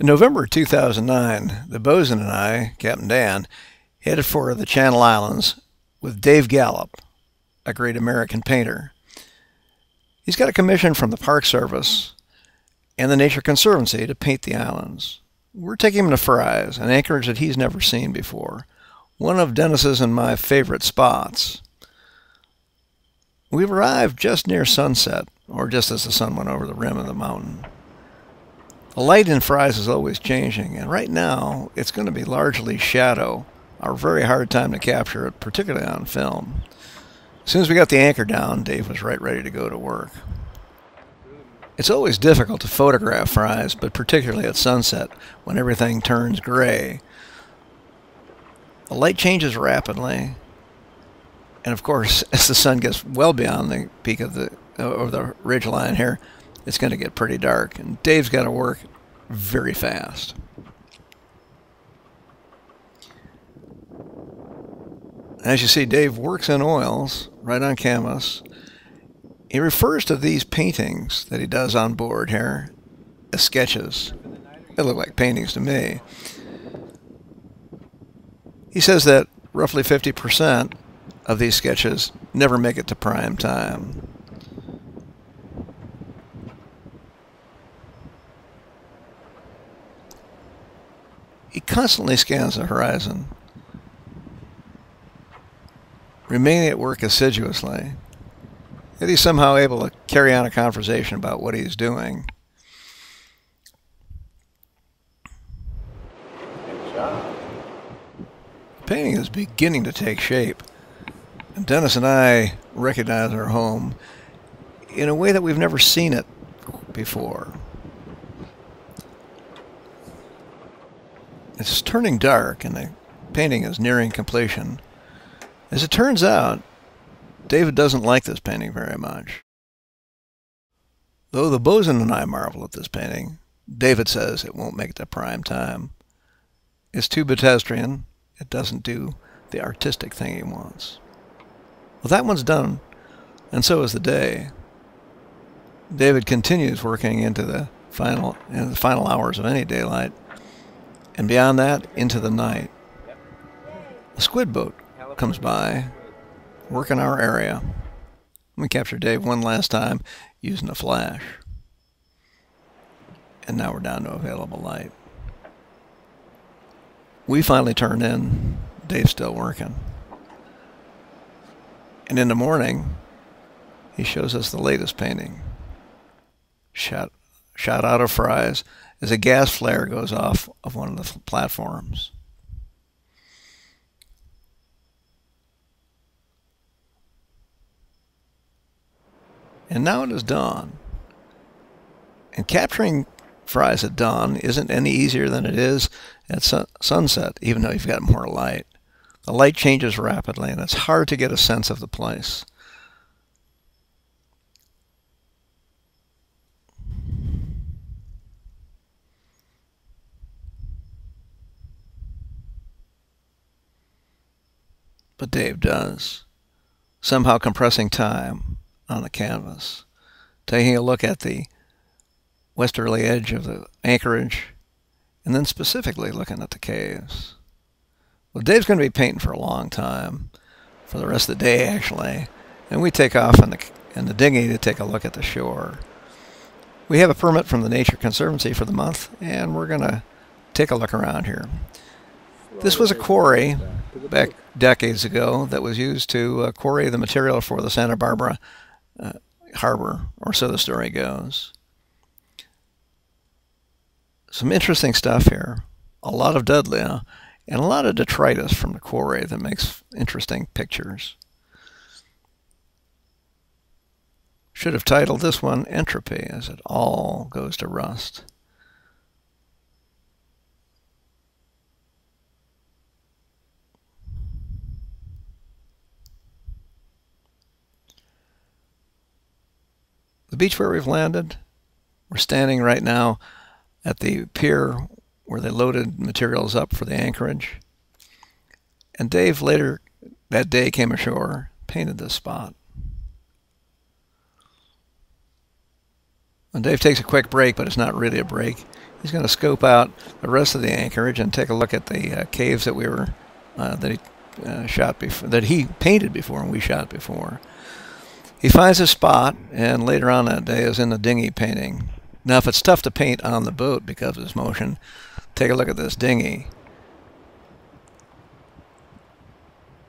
In November 2009, the bosun and I, Captain Dan, headed for the Channel Islands with Dave Gallup, a great American painter. He's got a commission from the Park Service and the Nature Conservancy to paint the islands. We're taking him to Fry's, an anchorage that he's never seen before, one of Dennis's and my favorite spots. We arrived just near sunset, or just as the sun went over the rim of the mountain. The light in Fry's is always changing, and right now it's going to be largely shadow, a very hard time to capture it, particularly on film. As soon as we got the anchor down, Dave was right ready to go to work. It's always difficult to photograph Fry's, but particularly at sunset, when everything turns gray. The light changes rapidly, and of course, as the sun gets well beyond the peak of the ridge line here, it's going to get pretty dark, and Dave's got to work very fast. As you see, Dave works in oils right on canvas. He refers to these paintings that he does on board here as sketches. They look like paintings to me. He says that roughly 50% of these sketches never make it to prime time. He constantly scans the horizon, remaining at work assiduously, yet he's somehow able to carry on a conversation about what he's doing. Good job. The painting is beginning to take shape, and Dennis and I recognize our home in a way that we've never seen it before. It's turning dark, and the painting is nearing completion. As it turns out, David doesn't like this painting very much. Though the bosun and I marvel at this painting, David says it won't make it to prime time. It's too pedestrian. It doesn't do the artistic thing he wants. Well, that one's done, and so is the day. David continues working into the final hours of any daylight, and beyond that, into the night. A squid boat comes by, working our area. We capture Dave one last time using a flash. And now we're down to available light. We finally turn in. Dave's still working. And in the morning, he shows us the latest painting. Shot out of Fry's as a gas flare goes off of one of the platforms. And now it is dawn. And capturing Fry's at dawn isn't any easier than it is at sunset, even though you've got more light. The light changes rapidly, and it's hard to get a sense of the place. But Dave does, somehow compressing time on the canvas, taking a look at the westerly edge of the Anchorage, and then specifically looking at the caves. Well, Dave's going to be painting for a long time, for the rest of the day actually, and we take off in the dinghy to take a look at the shore. We have a permit from the Nature Conservancy for the month, and we're going to take a look around here. This was a quarry back decades ago that was used to quarry the material for the Santa Barbara harbor, or so the story goes. Some interesting stuff here. A lot of dudley, and a lot of detritus from the quarry that makes interesting pictures. Should have titled this one Entropy, as it all goes to rust. The beach where we've landed, we're standing right now at the pier where they loaded materials up for the Anchorage. And Dave later that day came ashore, painted this spot. And Dave takes a quick break, but it's not really a break. He's going to scope out the rest of the anchorage and take a look at the caves that we were that he shot before, that he painted before and we shot before. He finds a spot, and later on that day is in the dinghy painting. Now, if it's tough to paint on the boat because of its motion, take a look at this dinghy.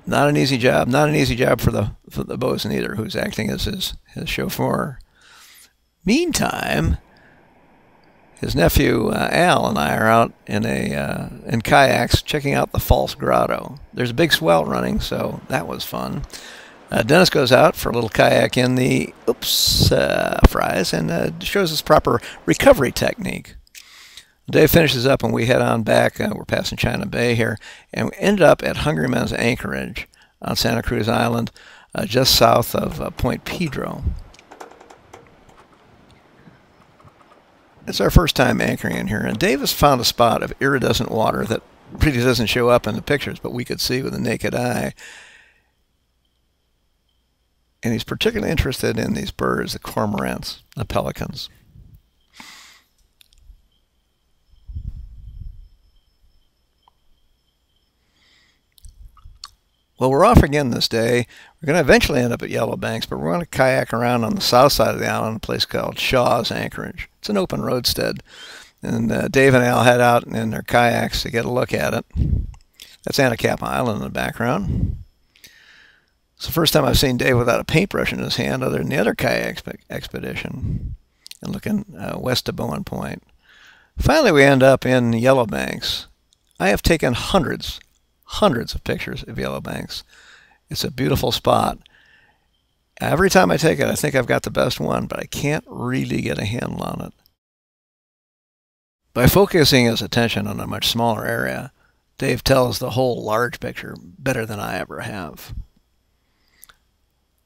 Not an easy job. Not an easy job for the bosun either, who's acting as his chauffeur. Meantime, his nephew Al and I are out in kayaks checking out the false grotto. There's a big swell running, so that was fun. Dennis goes out for a little kayak in the fries and shows us proper recovery technique. Dave finishes up and we head on back. We're passing China Bay here, and we ended up at Hungry Men's Anchorage on Santa Cruz Island, just south of Point Pedro. It's our first time anchoring in here, and Dave has found a spot of iridescent water that really doesn't show up in the pictures, but we could see with the naked eye. And he's particularly interested in these birds, the cormorants, the pelicans. Well, we're off again this day. We're going to eventually end up at Yellowbanks, but we're going to kayak around on the south side of the island, a place called Shaw's Anchorage. It's an open roadstead. And Dave and Al head out in their kayaks to get a look at it. That's Anacapa Island in the background. It's the first time I've seen Dave without a paintbrush in his hand other than the other kayak expedition. And looking west of Bowen Point. Finally, we end up in Yellowbanks. I have taken hundreds of pictures of Yellowbanks. It's a beautiful spot. Every time I take it, I think I've got the best one, but I can't really get a handle on it. By focusing his attention on a much smaller area, Dave tells the whole large picture better than I ever have.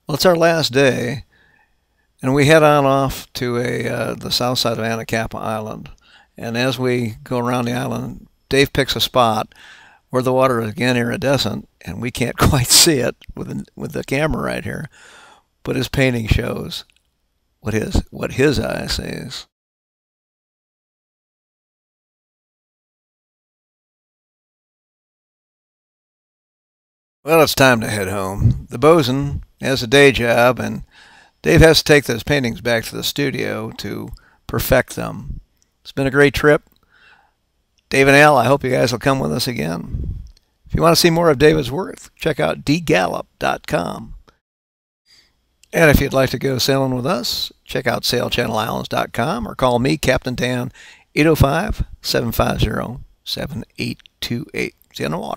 Well, it's our last day, and we head on off to the south side of Anacapa Island. And as we go around the island, Dave picks a spot where the water is again iridescent, and we can't quite see it with the camera right here, but his painting shows what his eye sees. Well, it's time to head home. The bosun has a day job, and Dave has to take those paintings back to the studio to perfect them. It's been a great trip. Dave and Al, I hope you guys will come with us again. If you want to see more of David's work, check out dgallup.com. And if you'd like to go sailing with us, check out sailchannelislands.com or call me, Captain Dan, 805-750-7828. See you on the water.